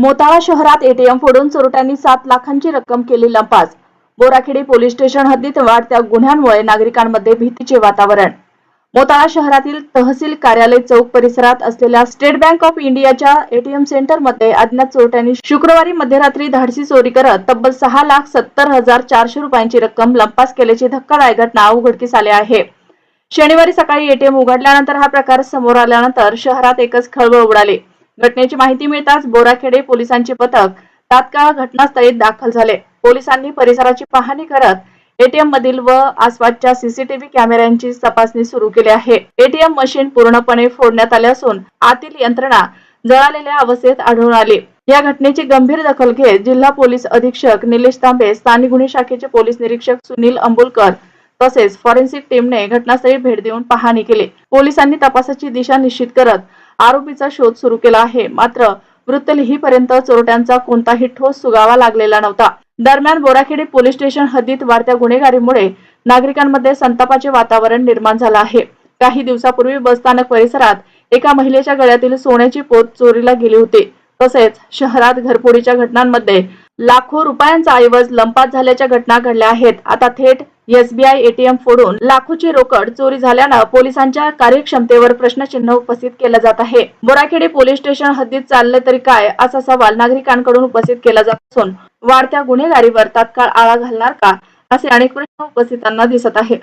मोताळा शहरात एटीएम फोडून चोरट्यांनी 7 लाखांची रक्कम केली लंपास। बोराखेडी पोलीस स्टेशन हद्दीत वाढत्या गुन्ह्यांमुळे नागरिकांमध्ये भीतीचे वातावरण। मोताळा शहरातील तहसील कार्यालय चौक परिसरात असलेल्या स्टेट बँक ऑफ इंडियाच्या एटीएम सेंटर मध्ये अज्ञात चोरट्यांनी शुक्रवारी मध्यरात्री धाडसी चोरी करत तब्बल 6,70,400 रुपयांची रक्कम लंपास केल्याची धक्कादायक घटना उघडकीस आली आहे। शनिवारी सकाळी एटीएम उघडल्यानंतर हा प्रकार समोर आल्यानंतर शहरात एकच खळबळ उडाली। घटनेची माहिती मिळताच बोराखेडे पोलिसांचे पथक तात्काळ घटनास्थळी दाखल झाले। पोलिसांनी परिसराची पाहणी करत एटीएम मधील व आसपासच्या सीसीटीव्ही कॅमेऱ्यांची तपासणी सुरू केली आहे। एटीएम मशीन पूर्णपणे फोडण्यात आले असून आतील यंत्रणा जळालेल्या अवस्थेत आढळून आली। या घटनेची गंभीर दखल घेत जिल्हा पोलीस अधीक्षक निलेश तांबे, स्थानिक गुन्हे शाखेचे पोलीस निरीक्षक सुनील अंबुलकर तसेच फॉरेन्सिक टीमने घटनास्थळी भेट देऊन पाहणी केली। पोलिसांनी तपासाची दिशा निश्चित करत आरोपीचा शोध सुरू केला आहे। मात्र वृत्तलिहीपर्यंत चोरट्यांचा कोणताही ठोस सुगावा लागलेला नव्हता। दरम्यान बोराखेडी पोलीस स्टेशन हद्दीत वाढत्या गुन्हेगारीमुळे नागरिकांमध्ये संतापाचे वातावरण निर्माण झाले आहे। काही दिवसापूर्वी बसस्थानक परिसरात एका महिलेच्या गळ्यातील सोन्याची पोत चोरीला गेली होती। तसेच शहरात घरफोडीच्या घटनांमध्ये लाखो रुपयांचा ऐवज लंपास झाल्याच्या घटना घडल्या आहेत। आता थेट SBI एटीएम फोडून लाखोची रोकड चोरी झाल्याने पोलिसांच्या कार्यक्षमतेवर प्रश्नचिन्ह उपस्थित केला जात आहे। बोराखेडी पोलीस स्टेशन हद्दीत चालले तरी काय असा सवाल नागरिकांकडून उपस्थित केला जात असून वाढत्या गुन्हेगारीवर तात्काळ आळा घालणार का असे अनेक प्रश्न उपस्थितांना दिसत आहे।